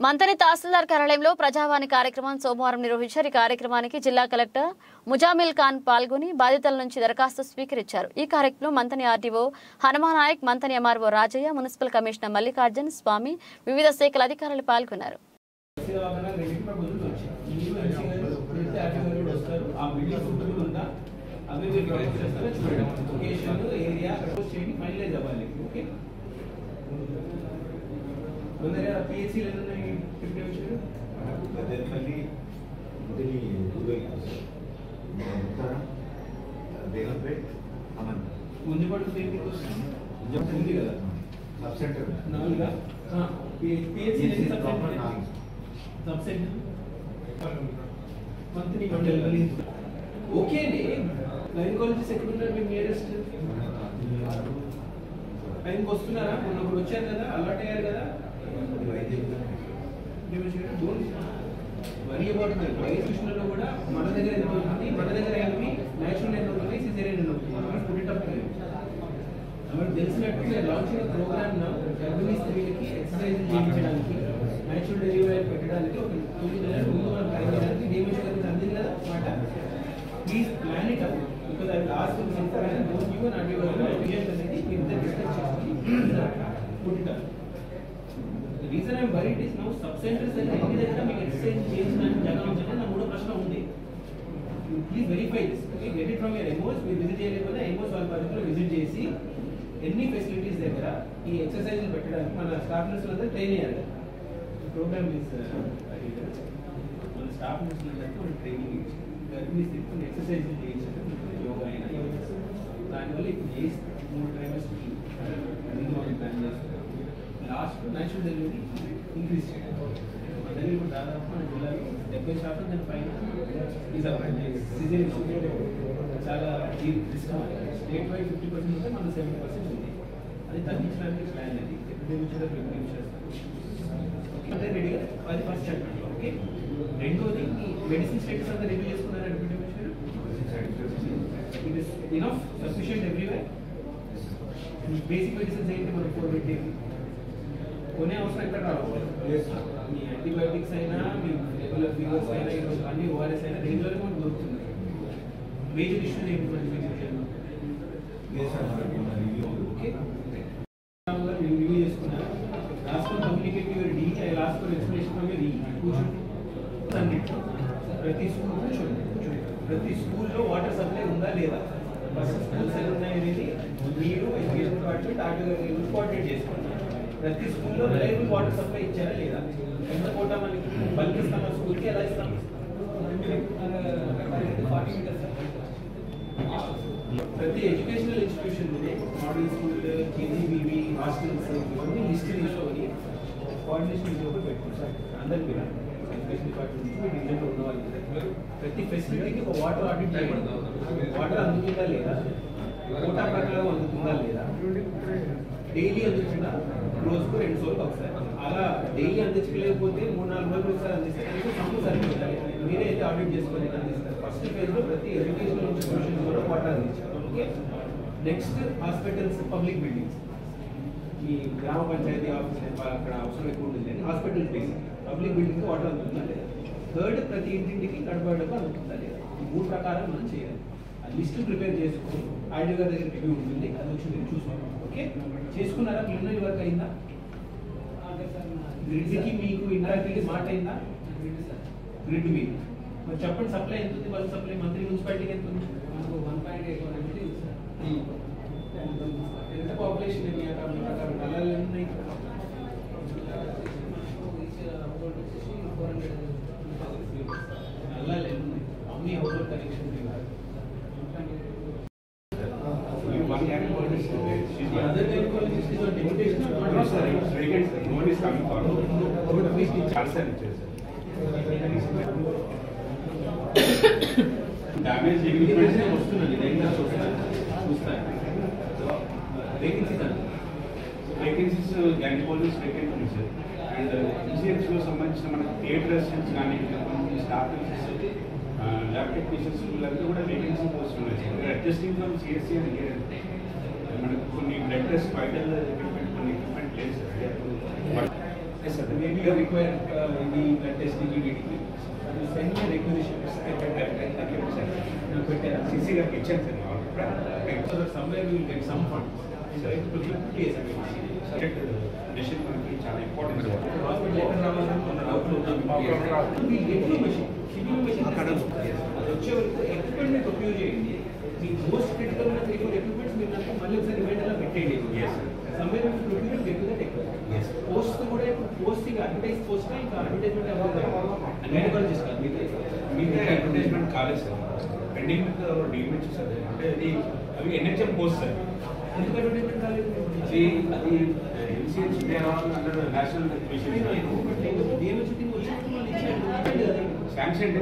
మంతని తహసీల్దార్ కార్యాలయంలో ప్రజావాణి కార్యక్రమం సోమవారం నిర్వహించారు. ఈ కార్యక్రమానికి జిల్లా కలెక్టర్ ముజామిల్ ఖాన్ పాల్గొని బాధితుల నుంచి దరఖాస్తు స్వీకరించారు. ఈ కార్యక్రమంలో Manthani RTO Hanumanayak, Manthani MRO Rajaiah, municipal commissioner Mallikarjun Swamy, వివిధ శాఖల అధికారులు పాల్గొన్నారు. ఓకే అండి, గైనకాలజిస్ట్ ఎక్కడ ఉన్నారు? మీ నియరెస్ట్ టైంకి వస్తున్నారా? మొన్న ఒకరు వచ్చారు కదా, అలర్ట్ అయ్యారు కదా. వరీ అబౌట్ వైద్య విషయంలో కూడా మన దగ్గర ఎంత అవుతుంది, మన దగ్గర ఏంటి నేచురల్ ఎంత అవుతుంది, సిజేరియన్ ఎంత అవుతుంది, మనకు తెలిసినట్టు నేను లాంచ్ అయిన ప్రోగ్రామ్ గర్భిణీ స్త్రీలకి ఎక్సర్సైజ్ చేయించడానికి, నేచురల్ డెలివరీ పెట్టడానికి ఒక 9 నెలల ముందు మనం కలిగించడానికి డేమేజ్ గారికి అందింది కదా మాట. Please plan it out because I will ask you something and don't give an audio అనేది మీ ఇద్దరు డిస్కస్ చేసుకొని put it up. The reason I am worried is now sub centers and any దగ్గర మీకు exercise చేయించడానికి జగన్ ఉంచండి నా మూడో ప్రశ్న ఉంది. Please verify this. Okay, get it from your MOs. మీరు విజిట్ చేయలేకపోతే ఎంఓస్ వాళ్ళ పరిధిలో విజిట్ చేసి ఎన్ని ఫెసిలిటీస్ దగ్గర ఈ ఎక్సర్సైజ్లు పెట్టడానికి మన స్టాఫ్ నర్సులందరూ ట్రైన్ అయ్యారు. ప్రోగ్రామ్ ఇస్ మన స్టాఫ్ నర్సులందరికీ మనం ట్రైనింగ్ ఇచ్చి గర్భిణీ స్థితి కొన్ని ఎక్సర్సైజ్లు చేయించడం, యోగా అయినా దానివల్ల ఇప్పుడు చేసి 3 ట్రైమస్టర్కి ప్లాన్ చేస్తారు. లాస్ట్ నేచురల్ డెలివరీ ఇంక్రీజ్ చేయడం మన దగ్గర ఇప్పుడు దాదాపు మన జిల్లాలో 70% దాని పైన చాలా రిస్క్. స్టేట్ వైడ్ 50% ఉంటే మన 70% ఉంది. అది తగ్గించడానికి ప్లాన్ అది ఎప్పుడు చేస్తారు రెడీగా. అది ఫస్ట్ చెప్పండి. ఓకే, రెండోది మెడిసిన్ స్టేటస్ అంతా రివ్యూ చేసుకున్నారు అనుకుంటే it is enough sufficient everywhere. Basic medicines ఏంటి మనకు 4 పెట్టేది కొనే అవసరం ఎక్కడ రావాలి. మీ యాంటీబయాటిక్స్ అయినా, మీ రెగ్యులర్ ఫీవర్స్ అయినా, ఈరోజు అన్ని ఓఆర్ఎస్ అయినా రెగ్యులర్గా మనకు దొరుకుతుంది. మేజర్ ఇష్యూస్ ఏంటి మనకి ఓకే రివ్యూ చేసుకున్నారు. లాస్ట్ కమ్యూనికేట్ యువర్ డీ, లాస్ట్ ఎక్స్ప్లెనేషన్ ఆఫ్ యువర్ అన్నిట్లో ప్రతి స్కూల్ కూర్చోండి. ప్రతి స్కూల్లో వాటర్ సప్లై ఉందా లేదా, ఫస్ట్ స్కూల్స్ ఎలా ఉన్నాయి అనేది మీరు ఎడ్యుకేషన్ డిపార్ట్మెంట్ ఆటోమేటిక్ కోఆర్డినేట్ చేసుకోండి. ప్రతి స్కూల్లో రిలయబుల్ వాటర్ సప్లై ఇచ్చారా లేదా, ఎంత కోట మనకి బల్క్ ఇస్తామా స్కూల్కి, ఎలా ఇస్తాం? ప్రతి educational institution model school, KGBV, hostels ఇవన్నీ లిస్ట్ తీసుకొని కోఆర్డినేషన్ ఇది ఒకటి పెట్టుకోండి సార్. అందరు మీరు ఎడ్యుకేషన్ డిపార్ట్మెంట్ నుంచి మీ డివిజన్లో ఉన్న వాళ్ళు ప్రతి ఫెసిలిటీకి ఒక వాటర్ ఆడిట్ చేయండి. వాటర్ అందుతుందా లేదా, కోటా ప్రకారం అందుతుందా లేదా, డైలీ అందుతుందా, రోజుకు 2 సార్లు ఒకసారి. అలా డైలీ అందించలేకపోతే 3-4 రోజులు ఒకసారి అందిస్తారు. సంపు సరిపోతాయి, మీరే అయితే ఆడిట్ చేసుకొని అందిస్తారు. ఫస్ట్ ఫేజ్లో ప్రతి ఎడ్యుకేషనల్ ఇన్స్టిట్యూషన్ కూడా వాటర్ అందించారు. Okay, next hospitals, public buildings, ఈ గ్రామ పంచాయతీ ఆఫీస్ అక్కడ అవసరం ఎక్కువ ఉంటుంది అని హాస్పిటల్ బేస్ పబ్లిక్ బిల్డింగ్కి వాటర్ అందుతుందా లేదా. థర్డ్, ప్రతి ఇంటింటికి గడప అందుతుందా లేదా. ఈ 3 ప్రకారం మనం చేయాలి. ఆ లిస్ట్ ప్రిపేర్ చేసుకుని ఆర్డీ గారి దగ్గర రివ్యూ ఉంటుంది, అది వచ్చి మీరు చూసుకోండి. ఓకే, చేసుకున్నారా? ప్రిలిమినరీ వర్క్ అయిందా? గ్రిడ్కి మీకు ఇండైరెక్ట్లీ స్మార్ట్ అయిందా? గ్రిడ్ మీకు మరి చెప్పండి, సప్లై ఎంత ఉంది? బల్క్ సప్లై మంత్లీ మున్సిపాలిటీకి ఎంత ఉంది? 1.8 ఎంత పాపులేషన్ మీ ప్రకారం నల్లాలు ఎన్ని ఉన్నాయి? నల్లాలు ఎన్ని ఉన్నాయి? అన్ని house hold connection other gynecologists is on deputation or not? No sir, it's vacant sir. No one is coming forward. Please answer it sir. Damage equipment వస్తున్నది డైగ్నోస్ చూస్తాను. వేకెన్సీస్ గైనకాలజిస్ట్ వేకెంట్ ఉంది సార్. అండ్ ఈసీహెచ్లో సంబంధించిన మనకి theatre assistants కానీ staff nurses, lab technicians వీళ్ళంతా కూడా vacancy post ఉన్నాయి sir. Adjusting from CSC అని మనకు కొన్ని బ్లడ్ టెస్ట్ వైటల్ ఎక్విప్మెంట్, కొన్ని ఎక్విప్మెంట్ లేదు sir. Yes, sir. Maybe you require the blood test, DDT. You send me a requisition. CC గారికి ఇచ్చాను sir. So that somewhere we will get some funds. Right? To keep case. Decision మనకి చాలా important. Hospital ఎక్కడ రావాలని మన doubt ఉంది. ఎప్పుడు machine అది వచ్చే వరకు ఎక్విప్మెంట్ ప్రొక్యూర్ చేయండి. మీ మోస్ట్ క్రిటికల్ ఉన్న 3-4 ఎక్విప్మెంట్స్ మీరు నాకు మళ్ళీ ఒకసారి ఇవెంట్ అలా పెట్టేయండి. Somewhere procure get to that equipment. Post కూడా ఇప్పుడు పోస్టింగ్ అడ్వర్టైజ్ పోస్ట్ ఇంకా అడ్వర్టైజ్మెంట్ గైనకాలజిస్ట్ కాదు మిగతా అడ్వర్టైజ్మెంట్ కాలేదు సార్. Pending డిమెచ్ sir. అంటే అది అవి ఎన్హెచ్ఎం పోస్ట్ సార్. ఎందుకు అడ్వర్టైజ్మెంట్ కాలేదు? అది ఎంసీహెచ్ అండర్ నేషనల్ మిషన్ నేను వచ్చినప్పుడు వాళ్ళు ఇచ్చారు శాంక్షన్